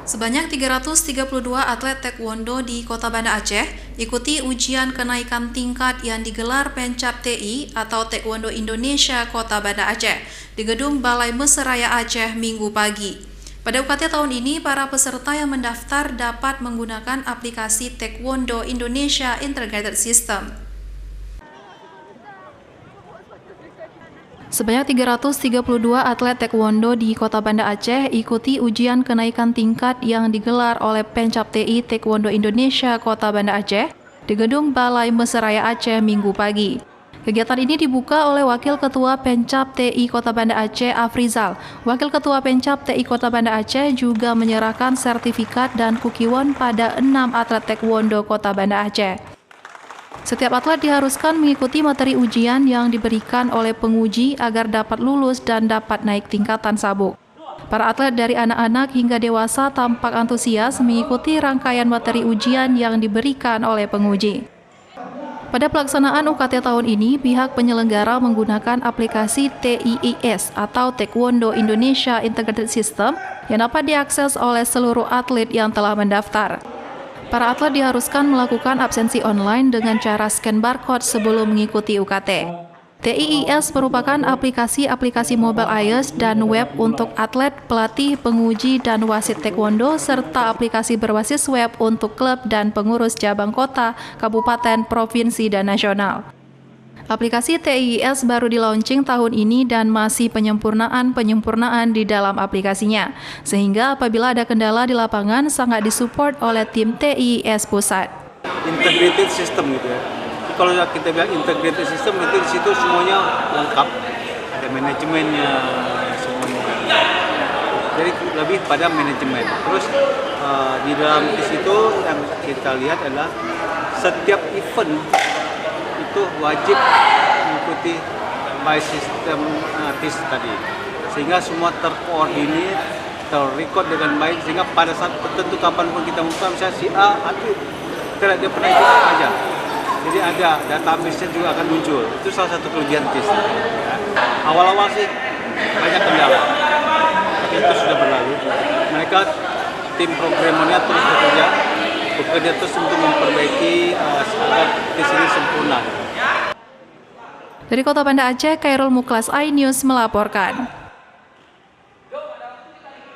Sebanyak 332 atlet taekwondo di Kota Banda Aceh ikuti ujian kenaikan tingkat yang digelar Pencap TI atau Taekwondo Indonesia Kota Banda Aceh di Gedung Balai Meseraya Aceh Minggu pagi. Pada UKT tahun ini, para peserta yang mendaftar dapat menggunakan aplikasi Taekwondo Indonesia Integrated System. Sebanyak 332 atlet taekwondo di Kota Banda Aceh ikuti ujian kenaikan tingkat yang digelar oleh Pencap TI Taekwondo Indonesia Kota Banda Aceh di Gedung Balai Meseraya Aceh Minggu pagi. Kegiatan ini dibuka oleh Wakil Ketua Pencap TI Kota Banda Aceh Afrizal. Wakil Ketua Pencap TI Kota Banda Aceh juga menyerahkan sertifikat dan kukiwon pada 6 atlet taekwondo Kota Banda Aceh. Setiap atlet diharuskan mengikuti materi ujian yang diberikan oleh penguji agar dapat lulus dan dapat naik tingkatan sabuk. Para atlet dari anak-anak hingga dewasa tampak antusias mengikuti rangkaian materi ujian yang diberikan oleh penguji. Pada pelaksanaan UKT tahun ini, pihak penyelenggara menggunakan aplikasi TIIS atau Taekwondo Indonesia Integrated System yang dapat diakses oleh seluruh atlet yang telah mendaftar. Para atlet diharuskan melakukan absensi online dengan cara scan barcode sebelum mengikuti UKT. TIIS merupakan aplikasi mobile iOS dan web untuk atlet, pelatih, penguji, dan wasit taekwondo, serta aplikasi berbasis web untuk klub dan pengurus cabang kota, kabupaten, provinsi, dan nasional. Aplikasi TIIS baru di-launching tahun ini dan masih penyempurnaan di dalam aplikasinya. Sehingga apabila ada kendala di lapangan sangat disupport oleh tim TIIS pusat. Integrated system gitu ya. Kalau kita bilang integrated system itu di situ semuanya lengkap. Ada manajemennya semuanya. Jadi lebih pada manajemen. Terus di dalam di situ yang kita lihat adalah setiap event itu wajib mengikuti by system TIS tadi, sehingga semua terkoordinir, terrecord dengan baik, sehingga pada saat tertentu kapanpun kita buka, misalnya si A atlet tidak dia pernah ikut aja, jadi ada database-nya juga akan muncul. Itu salah satu kelebihan TIS. Awal-awal sih banyak kendala, tapi itu sudah berlalu. Mereka tim programmernya terus bekerja terus untuk memperbaiki agar TIS ini sempurna. Dari Kota Banda Aceh, Khairul Muklas, iNews melaporkan.